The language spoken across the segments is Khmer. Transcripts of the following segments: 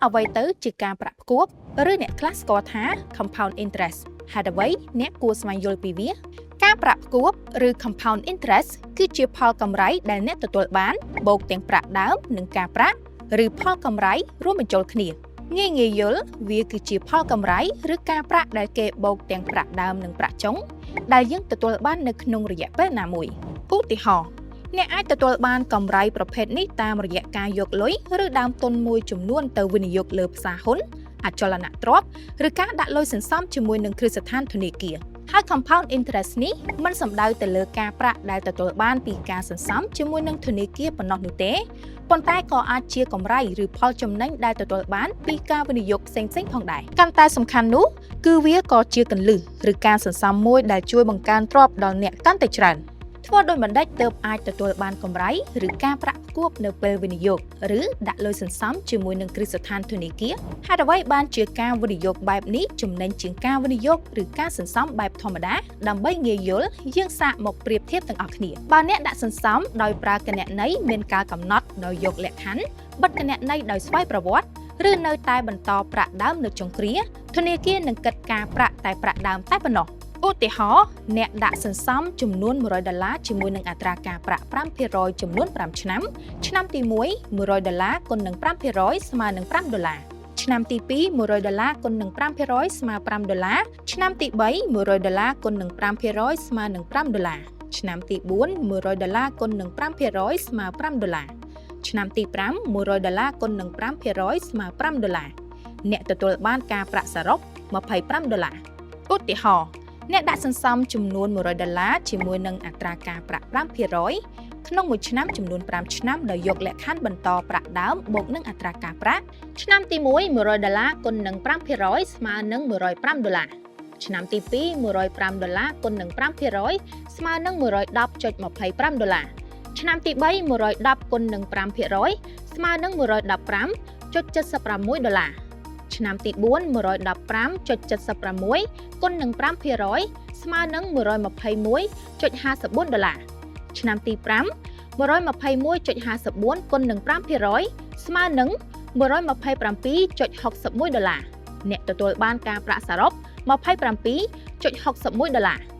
អ្វីទៅជាការប្រាក់ផ្គប់ឬអ្នកខ្លះស្គាល់ថា compound interest ហេតុអ្វីអ្នកគួរស្វែងយល់ពីវាការប្រាក់ផ្គប់ឬ compound interest គឺជាផលកម្រៃដែលអ្នកទទួលបានបូកទាំងប្រាក់ដើមនិងការប្រាក់ឬផលកម្រៃរួមបញ្ចូលគ្នាងាយយល់វាគឺជាផលកម្រៃឬការប្រាក់ដែលគេបូកទាំងប្រាក់ដើមនិងប្រាក់ចុងដែលយើងទទួលបាននៅក្នុងរយៈពេលណាមួយឧទាហរណ៍អ្នកអាចទទួលបានកម្រៃប្រភេទនេះតាមរយៈការយកលុយឬដើមទុនមួយចំនួនទៅវិនិយោគលើផ្សារហ៊ុនអចលនទ្រព្យឬការដាក់លុយសន្សំជាមួយនឹងគ្រឹះស្ថានធនាគារហើយ compound interest នេះមិនសំដៅទៅលើការប្រាក់ដែលទទួលបានពីការសន្សំជាមួយនឹងធនាគារប៉ុណ្ណោះនោះទេប៉ុន្តែក៏អាចជាកម្រៃឬផលចំណេញដែលទទួលបានពីការវិនិយោគផ្សេងៗផងដែរកាន់តែសំខាន់នោះគឺវាក៏ជាគន្លឹះឬការសន្សំមួយដែលជួយបង្កើនទ្រព្យដល់អ្នកកាន់តែច្រើនធ្វើដោយបណ្ឌិតទើបអាចទទួលបានកម្រៃឬការប្រាក់ផ្គប់នៅពេលវិនិយោគឬដាក់លុយសន្សំជាមួយនឹងគ្រឹះស្ថានធនាគារហេតុអ្វីបានជាការវិនិយោគបែបនេះចំណេញជាងការវិនិយោគឬការសន្សំបែបធម្មតាដើម្បីងាយយល់យើងសាកមកប្រៀបធៀបទាំងអស់គ្នាបើអ្នកដាក់សន្សំដោយប្រើគណនីមានការកំណត់ដោយយកលក្ខខណ្ឌបិទគណនីដោយស្វ័យប្រវត្តិឬនៅតែបន្តប្រាក់ដើមនៅចុងគ្រាធនាគារនឹងគិតការប្រាក់តែប្រាក់ដើមតែប៉ុណ្ណោះឧទាហរណ៍អ្នកដាក់សន្សំចំនួន$100ជាមួយនឹងអត្រាការប្រាក់ 5% ចំនួន5ឆ្នាំឆ្នាំទី1 $100គុណនឹង 5% ស្មើនឹង$5ឆ្នាំទី2 $100គុណនឹង5% ស្មើ$5ឆ្នាំទី3 $100គុណនឹង5% ស្មើនឹង$5ឆ្នាំទី4 $100គុណនឹង5% ស្មើ$5ឆ្នាំទី5 $100គុណនឹង5% ស្មើ$5អ្នកទទួលបានការប្រាក់សរុប$25ឧទាហរណ៍អ្នកដាក់សន្សំចំនួន$100ជាមួយនឹងអត្រាការប្រាក់ 5% ក្នុងមួយឆ្នាំចំនួន5ឆ្នាំដោយយកលក្ខខណ្ឌបន្តប្រាក់ដើមបូកនឹងអត្រាការប្រាក់ឆ្នាំទី1 $100គុណនឹង 5% ស្មើនឹង$105ឆ្នាំទី2 $105គុណនឹង 5% ស្មើនឹង$110.25ឆ្នាំទី3 $110គុណនឹង 5% ស្មើនឹង$115.76ឆ្នាំទី4 $115.76គុណនឹង5% ស្មើនឹង$121.54ឆ្នាំទី5 $121.54គុណនឹង5% ស្មើនឹង$127.61អ្នកទទួលបានការប្រាក់សរុប$27.61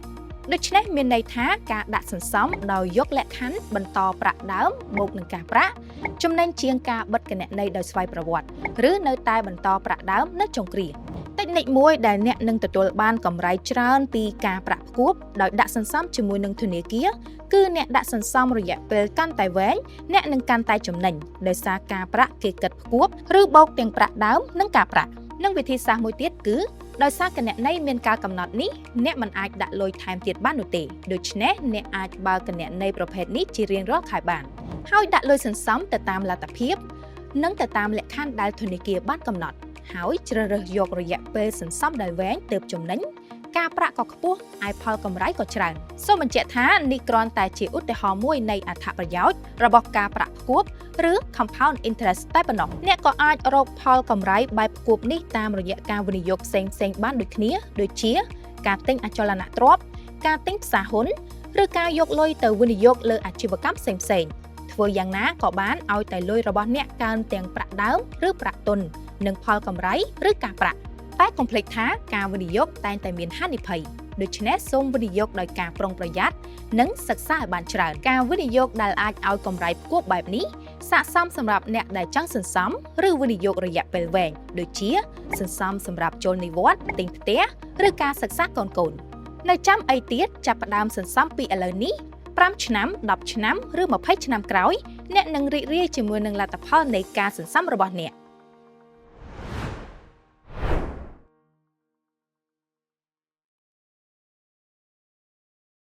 ដូច្នេះមានន័យថាការដាក់សន្សំដោយយកលក្ខខណ្ឌបន្តប្រាក់ដើមបូកនឹងការប្រាក់ចំណេញជាងការបិទគណនីដោយស្វ័យប្រវត្តិឬនៅតែបន្តប្រាក់ដើមនៅចុងគ្រាតិចនិចមួយដែលអ្នកនឹងទទួលបានកម្រៃច្រើនពីការប្រាក់ផ្គប់ដោយដាក់សន្សំជាមួយនឹងធនាគារគឺអ្នកដាក់សន្សំរយៈពេលកាន់តែវែងអ្នកនឹងកាន់តែចំណេញដោយសារការប្រាក់គេគិតផ្គប់ឬបូកទាំងប្រាក់ដើមនិងការប្រាក់និងវិធីសាស្ត្រមួយទៀតគឺដោយសារគណនីមានការកំណត់នេះអ្នកមិនអាចដាក់លុយថែមទៀតបាននោះទេដូច្នេះអ្នកអាចបើកគណនីប្រភេទនេះជារៀងរាល់ខែបានហើយដាក់លុយសន្សំទៅតាមលទ្ធភាពនិងទៅតាមលក្ខខណ្ឌដែលធនាគារបានកំណត់ហើយជ្រើសរើសយករយៈពេលសន្សំដែលវែងទើបចំណេញការប្រាក់ក៏ខ្ពស់ឯផលកម្រៃក៏ច្រើនសូមបញ្ជាក់ថានេះគ្រាន់តែជាឧទាហរណ៍មួយនៃអត្ថប្រយោជន៍របស់ការប្រាក់ផ្គប់ឬ compound interest តែប៉ុណ្ណោះអ្នកក៏អាចរកផលកម្រៃបែបផ្គប់នេះតាមរយៈការវិនិយោគផ្សេងៗបានដូចគ្នាដូចជាការទិញអចលនទ្រព្យការទិញផ្សារហ៊ុនឬការយកលុយទៅវិនិយោគលើអាជីវកម្មផ្សេងៗធ្វើយ៉ាងណាក៏បានឲ្យតែលុយរបស់អ្នកកើនទាំងប្រាក់ដើមឬប្រាក់ទុននិងផលកម្រៃឬការប្រាក់តែកុំភ្លេចថាការវិនិយោគតែងតែមានហានិភ័យដូច្នេះសូមវិនិយោគដោយការប្រុងប្រយ័ត្ននិងសិក្សាឲ្យបានច្រើនការវិនិយោគដែលអាចឲ្យកម្រៃផ្គប់បែបនេះស័ក្តិសមសម្រាប់អ្នកដែលចង់សន្សំឬវិនិយោគរយៈពេលវែងដូចជាសន្សំសម្រាប់ចូលនិវត្តន៍ទិញផ្ទះឬការសិក្សាកូនៗនៅចាំអីទៀតចាប់ផ្ដើមសន្សំពីឥឡូវនេះ5ឆ្នាំ10ឆ្នាំឬ20ឆ្នាំក្រោយអ្នកនឹងរីករាយជាមួយនឹងលទ្ធផលនៃការសន្សំរបស់អ្នក